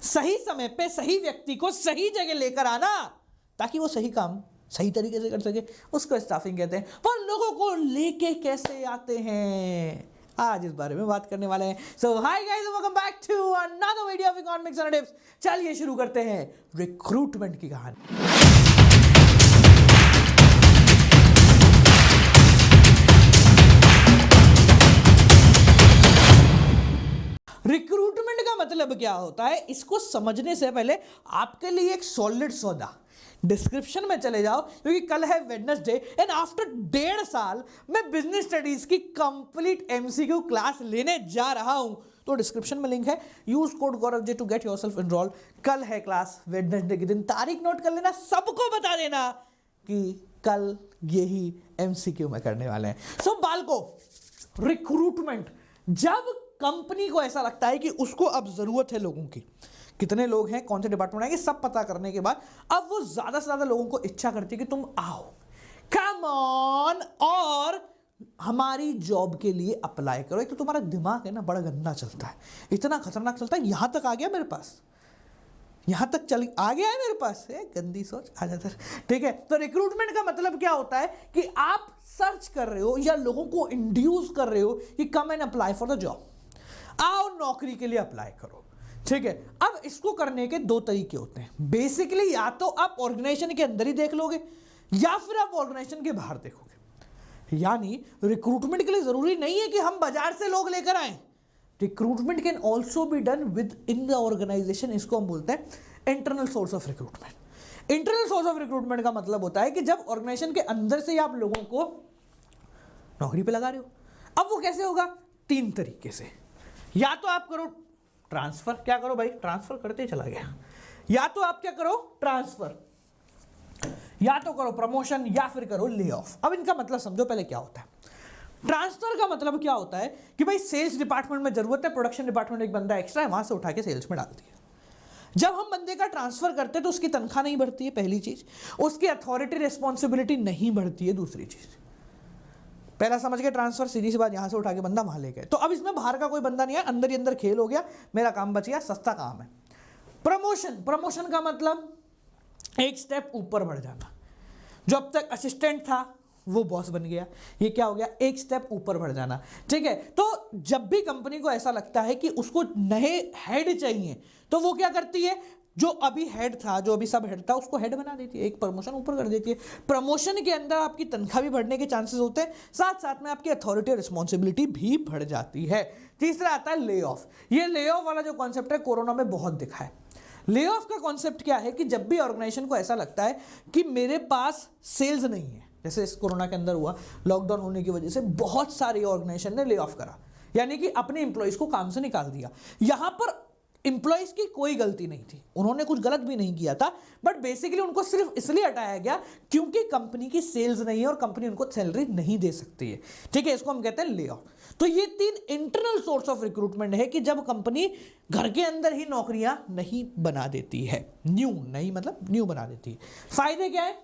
सही समय पे सही व्यक्ति को सही जगह लेकर आना ताकि वो सही काम सही तरीके से कर सके, उसको स्टाफिंग कहते हैं। पर लोगों को लेके कैसे आते हैं, आज इस बारे में बात करने वाले हैं। So hi guys, welcome back to another video of economics and tips. चलिए शुरू करते हैं रिक्रूटमेंट की कहानी। रिक्रूटमेंट का मतलब क्या होता है, इसको समझने से पहले आपके लिए एक सॉलिड सौदा, डिस्क्रिप्शन में चले जाओ क्योंकि कल है वेडनेसडे एंड आफ्टर 1.5 साल मैं बिजनेस स्टडीज की कंप्लीट एमसीक्यू क्लास लेने जा रहा हूं। तो डिस्क्रिप्शन में लिंक है, use code Gaurav to get yourself enroll. कल है क्लास, वेडनेसडे के दिन, तारीख नोट कर लेना, सबको बता देना कि कल यही एमसीक्यू में करने वाले हैं। सो बालको, रिक्रूटमेंट, जब कंपनी को ऐसा लगता है कि उसको अब जरूरत है लोगों की, कितने लोग हैं, कौन से डिपार्टमेंट आएंगे, सब पता करने के बाद अब वो ज्यादा से ज्यादा लोगों को इच्छा करती है कि तुम आओ, कम ऑन, और हमारी जॉब के लिए अप्लाई करो। एक तो तुम्हारा दिमाग है ना बड़ा गंदा चलता है, इतना खतरनाक चलता है, यहां तक आ गया मेरे पास, यहां तक चल आ गया है मेरे पास, है गंदी सोच आ जाता है। ठीक है, तो रिक्रूटमेंट का मतलब क्या होता है कि आप सर्च कर रहे हो या लोगों को इंड्यूस कर रहे हो कि come and apply for the job, आओ नौकरी के लिए अप्लाई करो। ठीक है, अब इसको करने के दो तरीके होते हैं बेसिकली, या तो आप ऑर्गेनाइजेशन के अंदर ही देख लोगे या फिर आप ऑर्गेनाइजेशन के बाहर देखोगे। यानी रिक्रूटमेंट के लिए जरूरी नहीं है कि हम बाजार से लोग लेकर आए, recruitment can also be done within the organisation. इसको हम बोलते हैं internal source of recruitment. Internal source of recruitment का मतलब होता है कि जब ऑर्गेनाइजेशन के अंदर से आप लोगों को नौकरी पे लगा रहे हो। अब वो कैसे होगा, 3 तरीके से, या तो आप करो ट्रांसफर, क्या करो भाई, ट्रांसफर करते ही चला गया, या तो आप क्या करो ट्रांसफर, या तो करो प्रमोशन, या फिर करो ले ऑफ। अब इनका मतलब समझो पहले क्या होता है। ट्रांसफर का मतलब क्या होता है कि भाई सेल्स डिपार्टमेंट में जरूरत है, प्रोडक्शन डिपार्टमेंट में एक बंदा एक्स्ट्रा है, वहां से उठा के सेल्स में डाल दिया। जब हम बंदे का ट्रांसफर करते हैं तो उसकी तनख्वाह नहीं बढ़ती है, पहली चीज, उसकी अथॉरिटी रिस्पॉन्सिबिलिटी नहीं बढ़ती है, दूसरी चीज। पहला समझ के ट्रांसफर, सीधी सी बात, यहां से उठा के बंदा वहां ले गए, तो अब इसमें बाहर का कोई बंदा नहीं है, अंदर ही अंदर खेल हो गया, मेरा काम बच गया, सस्ता काम है। प्रमोशन, प्रमोशन का मतलब एक स्टेप ऊपर बढ़ जाना, जो अब तक असिस्टेंट था वो बॉस बन गया, ये क्या हो गया, एक स्टेप ऊपर बढ़ जाना। ठीक है, तो जब भी कंपनी को ऐसा लगता है कि उसको नए हेड चाहिए तो वो क्या करती है, जो अभी हेड था, जो अभी सब हेड था, उसको हेड बना देती है, एक प्रमोशन ऊपर कर देती है। प्रमोशन के अंदर आपकी तनख्वाह भी बढ़ने के चांसेस होते हैं, साथ साथ में आपकी अथॉरिटी और रिस्पॉन्सिबिलिटी भी बढ़ जाती है। तीसरा आता है ले ऑफ। ये ले ऑफ वाला जो कॉन्सेप्ट है कोरोना में बहुत दिखा है। ले ऑफ का कॉन्सेप्ट क्या है कि जब भी ऑर्गेनाइजेशन को ऐसा लगता है कि मेरे पास सेल्स नहीं है, जैसे इस कोरोना के अंदर हुआ, लॉकडाउन होने की वजह से बहुत सारे ऑर्गेनाइजेशन ने ले ऑफ करा, यानी कि अपने एम्प्लॉइज को काम से निकाल दिया। यहां पर एम्प्लॉइज की कोई गलती नहीं थी, उन्होंने कुछ गलत भी नहीं किया था, बट बेसिकली उनको सिर्फ इसलिए हटाया गया क्योंकि कंपनी की सेल्स नहीं है और कंपनी उनको सैलरी नहीं दे सकती है। ठीक है, इसको हम कहते हैं ले ऑफ। तो ये 3 इंटरनल सोर्स ऑफ रिक्रूटमेंट है कि जब कंपनी घर के अंदर ही नौकरियां नहीं बना देती है, न्यू नहीं मतलब न्यू बना देती है। फायदे क्या है,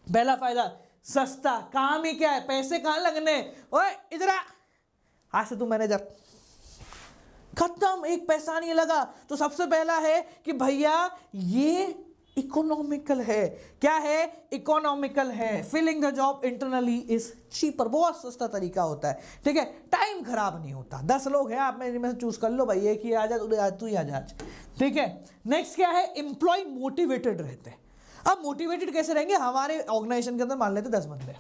पहला फायदा सस्ता, काम ही क्या है, पैसे कहां लगने, ओए इधर आ, आज से तू मैनेजर, खत्म, एक पैसा नहीं लगा। तो सबसे पहला है कि भैया ये इकोनॉमिकल है, क्या है, इकोनॉमिकल है, filling the job internally is cheaper, बहुत सस्ता तरीका होता है। ठीक है, टाइम खराब नहीं होता, 10 लोग हैं, आप में से चूज कर लो भाई, एक ही आ जा, तू ही आ जा। ठीक है, नेक्स्ट क्या है, एम्प्लॉय मोटिवेटेड रहते हैं। अब मोटिवेटेड कैसे रहेंगे, हमारे ऑर्गेनाइजेशन के अंदर मान लेते 10 बंदे,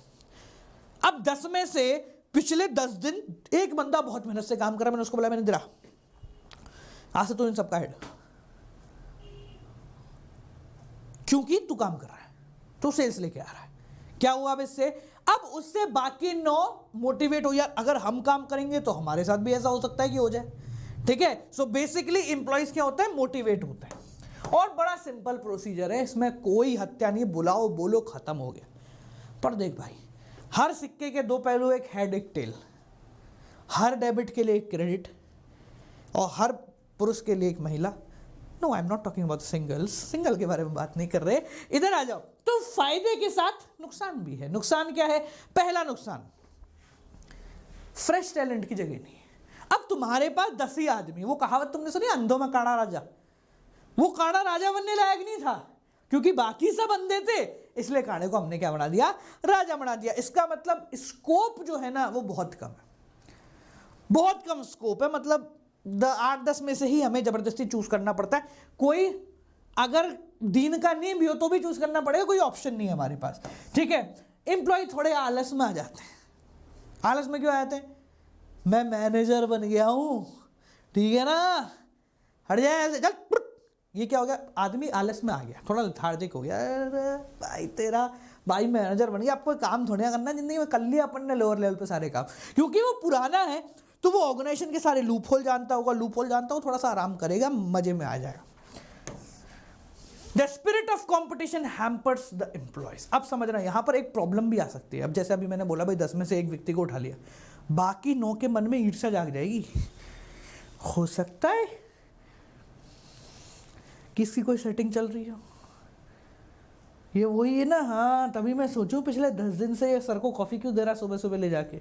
अब 10 में से पिछले 10 दिन एक बंदा बहुत मेहनत से काम कर रहा है, मैंने उसको बोला, मैंने दिला, आज से तो इन सबका हेड, क्योंकि तू काम कर रहा है, तू सेल्स लेके आ रहा है। क्या हुआ अब इससे, अब उससे बाकी 9 मोटिवेट हो, यार अगर हम काम करेंगे तो हमारे साथ भी ऐसा हो सकता है कि हो जाए। ठीक है, सो बेसिकली एम्प्लॉइज क्या होता है, मोटिवेट होते हैं। और बड़ा सिंपल प्रोसीजर है, इसमें कोई हत्या नहीं, बुलाओ बोलो खत्म हो गया। पर देख भाई, हर सिक्के के 2 पहलू, एक हेड एक टेल, हर डेबिट के लिए एक क्रेडिट और हर पुरुष के लिए एक महिला। No, I am not talking about singles, single के बारे में बात नहीं कर रहे, इधर आ जाओ। तो फायदे के साथ नुकसान भी है। नुकसान क्या है, पहला नुकसान, फ्रेश टैलेंट की जगह नहीं है। अब तुम्हारे पास 10 ही आदमी, वो कहावत तुमने सुनी, अंधों में काड़ा राजा, वो काड़ा राजा बनने लायक नहीं था, क्योंकि बाकी सब अंधे थे, इसलिए काड़े को हमने क्या बना दिया, राजा बना दिया। इसका मतलब स्कोप जो है ना वो बहुत कम है, बहुत कम स्कोप है। मतलब 8-10 में से ही हमें जबरदस्ती चूज करना पड़ता है। कोई अगर दीन का नहीं भी हो तो भी चूज करना पड़ेगा, कोई ऑप्शन नहीं है हमारे पास, ठीक है। एम्प्लॉय थोड़े आलस में आ जाते हैं। आलस में क्यों आ जाते हैं? मैं मैनेजर बन गया हूं, ठीक है ना, हट जाए ऐसे, चल। ये क्या हो गया, आदमी आलस में आ गया, थोड़ा लेथार्जिक हो गया। अरे भाई तेरा भाई मैनेजर बन गया, आपको काम थोड़ा करना जिंदगी में, कर लिया अपन ने लोअर लेवल पे सारे काम, क्योंकि वो पुराना है तो वो ऑर्गेनाइजेशन के सारे लूप होल जानता होगा, लूप होल जानता हो, थोड़ा सा आराम करेगा, मजे में आ जाएगा। The spirit of competition hampers the employees. अब समझना यहां पर एक प्रॉब्लम भी आ सकती है। अब जैसे अभी मैंने बोला भाई 10 में से एक व्यक्ति को उठा लिया, बाकी 9 के मन में ईर्ष्या जाग जाएगी। हो सकता है किसकी कोई सेटिंग चल रही हो, ये वही है ना, हाँ तभी मैं सोचूं पिछले 10 दिन से ये सर को कॉफी क्यों दे रहा सुबह सुबह ले जाके,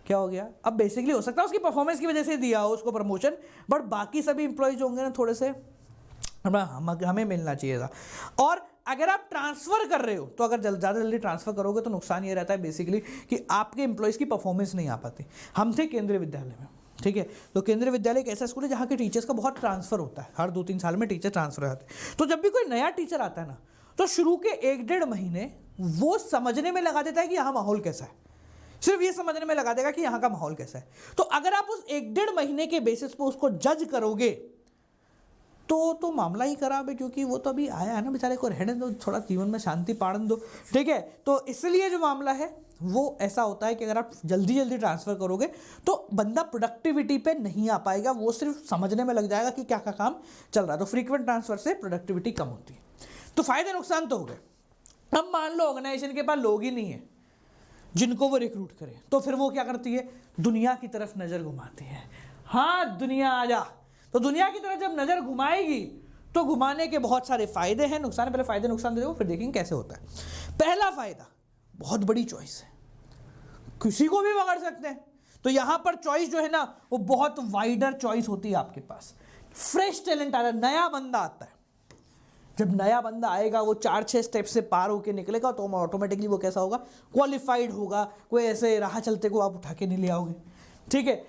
क्या हो गया। अब बेसिकली हो सकता है उसकी परफॉर्मेंस की वजह से दिया हो उसको प्रमोशन, बट बाकी सभी इंप्लॉयज होंगे ना थोड़े से हमें मिलना चाहिए था। और अगर आप ट्रांसफर कर रहे हो तो अगर ज़्यादा जल्दी ट्रांसफर करोगे तो नुकसान ये रहता है बेसिकली कि आपके एम्प्लॉयज़ की परफॉर्मेंस नहीं आ पाती। हम थे केंद्रीय विद्यालय में, ठीक है, तो केंद्रीय विद्यालय एक ऐसा स्कूल है जहाँ के टीचर्स का बहुत ट्रांसफर होता है, हर 2-3 साल में टीचर ट्रांसफर हो जाते हैं। तो जब भी कोई नया टीचर आता है ना, तो शुरू के 1-1.5 महीने वो समझने में लगा देता है कि यहाँ माहौल कैसा है, सिर्फ ये समझने में लगा देगा कि यहाँ का माहौल कैसा है। तो अगर आप उस 1-1.5 महीने के बेसिस पर उसको जज करोगे तो मामला ही खराब है, क्योंकि वो तो अभी आया है ना, बेचारे को रहने दो, थोड़ा जीवन में शांति पाड़न दो, ठीक है। तो इसलिए जो मामला है वो ऐसा होता है कि अगर आप जल्दी जल्दी ट्रांसफर करोगे तो बंदा प्रोडक्टिविटी पे नहीं आ पाएगा, वो सिर्फ समझने में लग जाएगा कि क्या क्या काम चल रहा है। तो फ्रीक्वेंट ट्रांसफर से प्रोडक्टिविटी कम होती है। तो फायदे नुकसान तो हो गए। अब मान लो ऑर्गेनाइजेशन के पास लोग ही नहीं है जिनको वो रिक्रूट करे, तो फिर वो क्या करती है, दुनिया की तरफ नजर घुमाती है। हाँ दुनिया आ जा, तो दुनिया की तरफ जब नजर घुमाएगी तो घुमाने के बहुत सारे फायदे हैं, नुकसान। पहले फायदे नुकसान दे दो, फिर देखेंगे कैसे होता है। पहला फायदा, बहुत बड़ी चॉइस है, किसी को भी पकड़ सकते हैं। तो यहां पर चॉइस जो है ना वो बहुत वाइडर चॉइस होती है आपके पास। फ्रेश टैलेंट आ रहा है, नया बंदा आता है, जब नया बंदा आएगा वो 4-6 स्टेप से पार होके निकलेगा तो ऑटोमेटिकली वो कैसा होगा, क्वालिफाइड होगा। कोई ऐसे राह चलते को आप उठा के नहीं ले आओगे, ठीक है।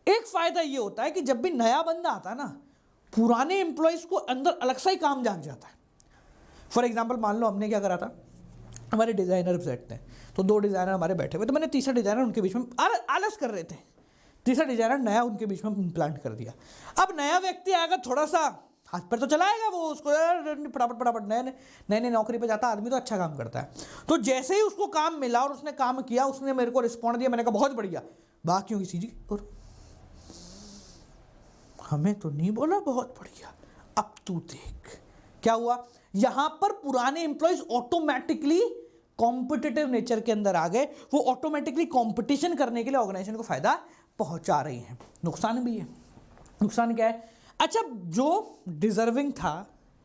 एक फायदा ये होता है कि जब भी नया बंदा आता है ना, पुराने एम्प्लॉयज को अंदर अलग सा ही काम जाग जाता है। फॉर एग्जाम्पल मान लो हमने क्या करा था, हमारे डिजाइनर बैठते हैं, तो 2 डिजाइनर हमारे बैठे हुए, तो मैंने तीसरा डिजाइनर उनके बीच में आलस कर रहे थे, तीसरा डिजाइनर नया उनके बीच में इम्प्लांट कर दिया। अब नया व्यक्ति आएगा, थोड़ा सा हाथ पर तो चलाएगा वो, उसको फटाफट नए नौकरी पे जाता आदमी तो अच्छा काम करता है। तो जैसे ही उसको काम मिला और उसने काम किया, उसने मेरे को रिस्पॉन्ड दिया, मैंने कहा बहुत बढ़िया, बाकियों की चीज़ और हमें तो नहीं बोला बहुत बढ़िया, अब तू देख क्या हुआ। यहां पर पुराने एम्प्लॉयज ऑटोमेटिकली कॉम्पिटिटिव नेचर के अंदर आ गए, वो ऑटोमेटिकली कंपटीशन करने के लिए ऑर्गेनाइजेशन को फायदा पहुंचा रही हैं। नुकसान भी है। नुकसान क्या है, अच्छा जो डिजर्विंग था,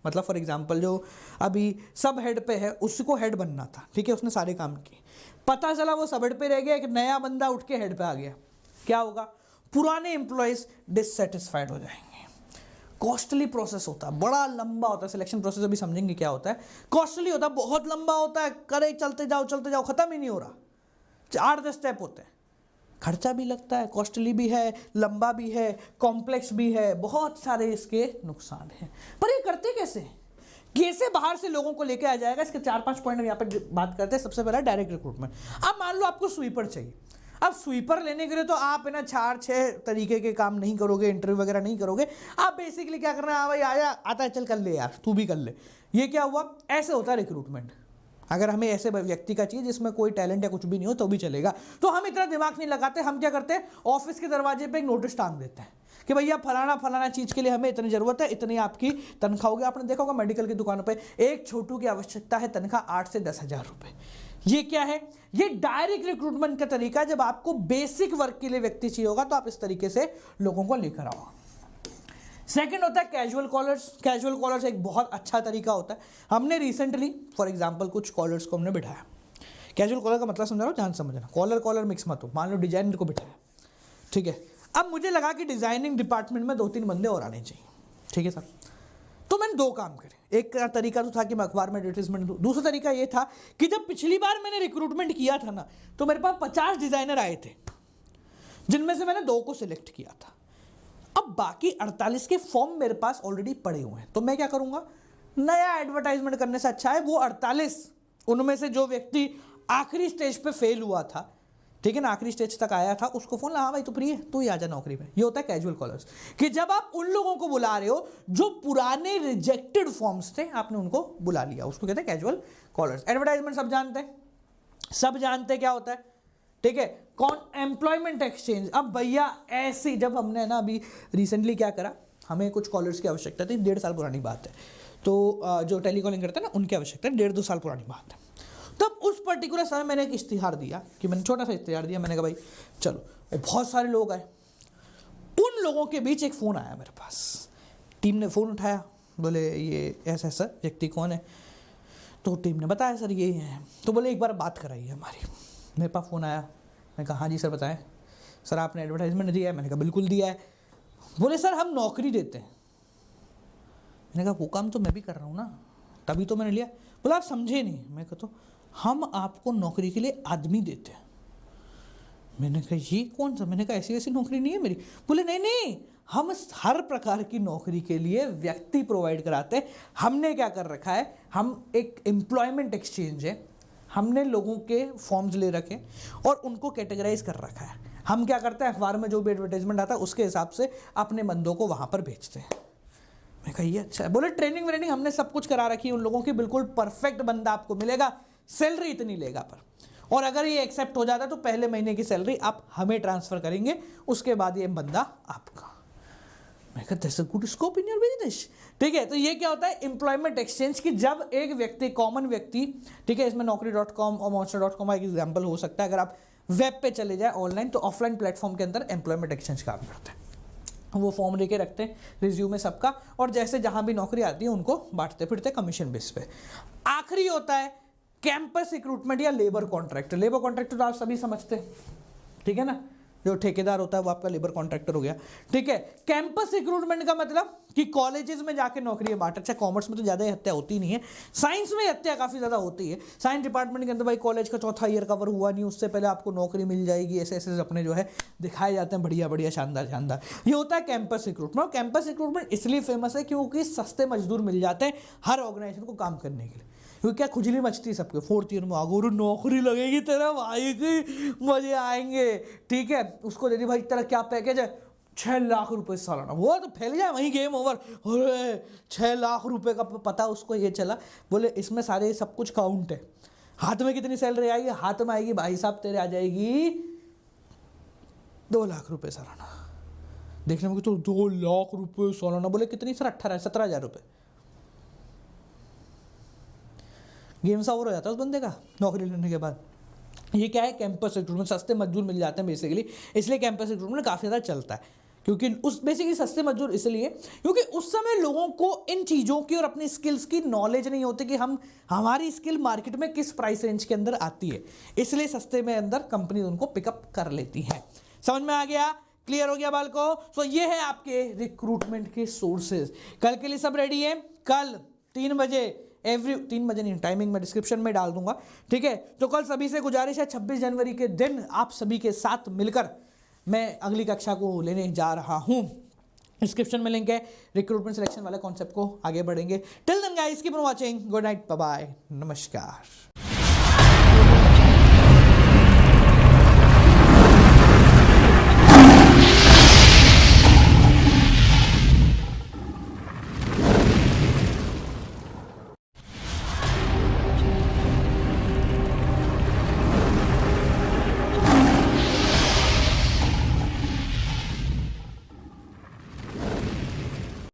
मतलब फॉर एग्जांपल जो अभी सब हेड पे है उसको हेड बनना था, ठीक है, उसने सारे काम किए, पता चला वो सब हेड पे रह गया, एक नया बंदा उठ के हेड पे आ गया, क्या होगा, पुराने एम्प्लॉयज डिससेटिस्फाइड हो जाएंगे। कॉस्टली प्रोसेस होता है, बड़ा लंबा होता है, सिलेक्शन प्रोसेस अभी समझेंगे क्या होता है। कॉस्टली होता है, बहुत लंबा होता है, करे चलते जाओ खत्म ही नहीं हो रहा, 8-10 स्टेप होते हैं, खर्चा भी लगता है, कॉस्टली भी है, लंबा भी है, कॉम्प्लेक्स भी है, बहुत सारे इसके नुकसान हैं। पर ये करते कैसे बाहर से लोगों को लेके आ जाएगा, इसके 4-5 पॉइंट हम यहाँ पर बात करते हैं। सबसे पहला डायरेक्ट रिक्रूटमेंट। अब मान लो आपको स्वीपर चाहिए, अब स्वीपर लेने के लिए तो आप है ना 4-6 तरीके के काम नहीं करोगे, इंटरव्यू वगैरह नहीं करोगे, आप बेसिकली क्या करना है, भाई आया आता है, चल कर ले यार, तू भी कर ले। ये क्या हुआ, ऐसे होता है रिक्रूटमेंट। अगर हमें ऐसे व्यक्ति का चाहिए जिसमें कोई टैलेंट या कुछ भी नहीं हो तो भी चलेगा, तो हम इतना दिमाग नहीं लगाते। हम क्या करते हैं, ऑफिस के दरवाजे पे एक नोटिस टांग देते हैं कि भैया फलाना चीज़ के लिए हमें इतनी ज़रूरत है, इतनी आपकी तनख्वाह होगी। आपने देखा होगा मेडिकल की दुकानों पे एक छोटू की आवश्यकता है, तनख्वाह 8 से 10 हज़ार रुपये। ये क्या है, ये डायरेक्ट रिक्रूटमेंट का तरीका है। जब आपको बेसिक वर्क के लिए व्यक्ति चाहिए होगा तो आप इस तरीके से लोगों को लेकर आओ। सेकंड होता है कैजुअल कॉलर्स। कैजुअल कॉलर्स एक बहुत अच्छा तरीका होता है। हमने रिसेंटली फॉर एग्जांपल कुछ कॉलर्स को हमने बिठाया। कैजुअल कॉलर का मतलब समझ रहा हो, जान समझना, कॉलर मिक्स मत हो। मान लो डिजाइनर को बिठाया, ठीक है, अब मुझे लगा कि डिजाइनिंग डिपार्टमेंट में 2-3 बंदे और आने चाहिए, ठीक है सर। तो मैंने मैंने दो काम करे। एक तरीका तो था कि मैं अखबार में एडवर्टाइजमेंट दूं, दूसरा तरीका ये था कि जब पिछली बार मैंने रिक्रूटमेंट किया था ना, तो मेरे पास 50 डिजाइनर आए थे, जिनमें से मैंने 2 को सिलेक्ट किया था। अब बाकी 48 के फॉर्म मेरे पास ऑलरेडी पड़े हुए हैं, तो मैं क्या करूंगा, नया एडवर्टाइजमेंट करने से अच्छा है वो 48 उनमें से जो व्यक्ति आखिरी स्टेज पे फेल हुआ था, ठीक है ना, आखिरी स्टेज तक आया था, उसको फोन, हाँ भाई तू फ्री है, तू ही आ जा नौकरी पे। ये होता है कैजुअल कॉलर्स, कि जब आप उन लोगों को बुला रहे हो जो पुराने रिजेक्टेड फॉर्म्स थे, आपने उनको बुला लिया, उसको कहते हैं कैजुअल कॉलर्स। एडवर्टाइजमेंट सब जानते हैं, सब जानते हैं क्या होता है, ठीक है। कौन, एम्प्लॉयमेंट एक्सचेंज। अब भैया ऐसी, जब हमने ना अभी रिसेंटली क्या करा, हमें कुछ कॉलर्स की आवश्यकता थी, 1.5 साल पुरानी बात है, तो जो टेलीकॉलिंग करते हैं ना उनकी आवश्यकता है, 1.5-2 साल पुरानी बात है। तब उस पर्टिकुलर समय मैंने एक इश्तिहार दिया, कि मैंने छोटा सा इश्तिहार दिया, मैंने कहा भाई चलो, बहुत सारे लोग आए, उन लोगों के बीच एक फ़ोन आया मेरे पास, टीम ने फ़ोन उठाया, बोले ये ऐसा ऐसा व्यक्ति कौन है, तो टीम ने बताया सर ये है, तो बोले एक बार बात कराइए हमारी। मेरे पास फ़ोन आया, मैंने कहा हाँ जी सर बताएं, सर आपने एडवर्टाइजमेंट दिया है, मैंने कहा बिल्कुल दिया है। बोले सर हम नौकरी देते हैं, मैंने कहा वो काम तो मैं भी कर रहा हूँ ना, तभी तो मैंने लिया। बोला आप समझे नहीं, मैं कहता हूँ हम आपको नौकरी के लिए आदमी देते हैं। मैंने कहा ये कौन सा, मैंने कहा ऐसी वैसी नौकरी नहीं है मेरी। बोले नहीं नहीं, हम हर प्रकार की नौकरी के लिए व्यक्ति प्रोवाइड कराते हैं। हमने क्या कर रखा है, हम एक एम्प्लॉयमेंट एक्सचेंज है, हमने लोगों के फॉर्म्स ले रखे और उनको कैटेगराइज कर रखा है। हम क्या करते हैं, अखबार में जो भी एडवर्टाइजमेंट आता है उसके हिसाब से अपने बंदों को वहाँ पर भेजते हैं। मैं कहा ये अच्छा है। बोले ट्रेनिंग व्रेनिंग हमने सब कुछ करा रखी है उन लोगों की, बिल्कुल परफेक्ट बंदा आपको मिलेगा, सैलरी इतनी लेगा पर, और अगर ये एक्सेप्ट हो जाता है तो पहले महीने की सैलरी आप हमें ट्रांसफर करेंगे, उसके बाद ये बंदा आपका। मैं कहता है good scope in your business, ठीक है। तो ये क्या होता है, एम्प्लॉयमेंट एक्सचेंज की, जब एक व्यक्ति, कॉमन व्यक्ति, ठीक है, इसमें naukri.com और monster.com का एक एग्जाम्पल हो सकता है। अगर आप वेब पे चले जाए ऑनलाइन, तो ऑफलाइन प्लेटफॉर्म के अंदर एम्प्लॉयमेंट एक्सचेंज काम करते हैं, वो फॉर्म लेके रखते हैं रिज्यूमे सबका, और जैसे जहां भी नौकरी आती है उनको बांटते फिरते कमीशन बेस पे। आखिरी होता है कैंपस रिक्रूटमेंट या लेबर कॉन्ट्रैक्टर। लेबर कॉन्ट्रैक्टर तो आप सभी समझते हैं, ठीक है ना, जो ठेकेदार होता है वो आपका लेबर कॉन्ट्रैक्टर हो गया, ठीक है। कैंपस रिक्रूटमेंट का मतलब कि कॉलेजेस में जाके नौकरियां बांट। अच्छा, कॉमर्स में तो ज़्यादा हत्या होती नहीं है, साइंस में हत्या काफ़ी ज़्यादा होती है। साइंस डिपार्टमेंट के अंदर भाई कॉलेज का 4था ईयर कवर हुआ नहीं, उससे पहले आपको नौकरी मिल जाएगी, ऐसे ऐसे अपने जो है दिखाए जाते हैं, बढ़िया बढ़िया शानदार शानदार। ये होता है कैंपस रिक्रूटमेंट। और कैंपस रिक्रूटमेंट इसलिए फेमस है क्योंकि सस्ते मजदूर मिल जाते हैं हर ऑर्गेनाइजेशन को काम करने के लिए, क्योंकि क्या खुजली मचती है सबके, 4th ईयर में आगो नौकरी लगेगी तेरा भाई की, मजे आएंगे, ठीक है। उसको दे दी भाई तेरा क्या पैकेज है, 6 लाख रुपए सालाना, वो तो फैल जाए वहीं गेम ओवर। अरे 6 लाख रुपए का पता उसको ये चला, बोले इसमें सारे सब कुछ काउंट है। हाथ में कितनी सैलरी आएगी, हाथ में आएगी भाई साहब तेरे आ जाएगी 2 लाख रुपए सालाना। देखने में तो 2 लाख रुपए सालाना, बोले कितनी सर, 17,000 रुपये। गेम सा ओवर हो जाता है उस बंदे का नौकरी लेने के बाद। ये क्या है, कैंपस रिक्रूटमेंट, सस्ते मजदूर मिल जाते हैं बेसिकली, इसलिए कैंपस रिक्रूटमेंट काफ़ी ज़्यादा चलता है। क्योंकि उस बेसिकली सस्ते मजदूर इसलिए क्योंकि उस समय लोगों को इन चीज़ों की और अपनी स्किल्स की नॉलेज नहीं होती कि हमारी स्किल मार्केट में किस प्राइस रेंज के अंदर आती है, इसलिए सस्ते में अंदर कंपनी उनको पिकअप कर लेती है। समझ में आ गया, क्लियर हो गया बाल को। सो ये है आपके रिक्रूटमेंट के सोर्सेज। कल के लिए सब रेडी है, कल 3 बजे 3 बजे नहीं, टाइमिंग मैं डिस्क्रिप्शन में डाल दूंगा, ठीक है। तो कल सभी से गुजारिश है, 26 जनवरी के दिन आप सभी के साथ मिलकर मैं अगली कक्षा को लेने जा रहा हूं। डिस्क्रिप्शन में लिंक है, रिक्रूटमेंट सिलेक्शन वाले कॉन्सेप्ट को आगे बढ़ेंगे। Till then guys keep on watching, good night, bye bye, नमस्कार।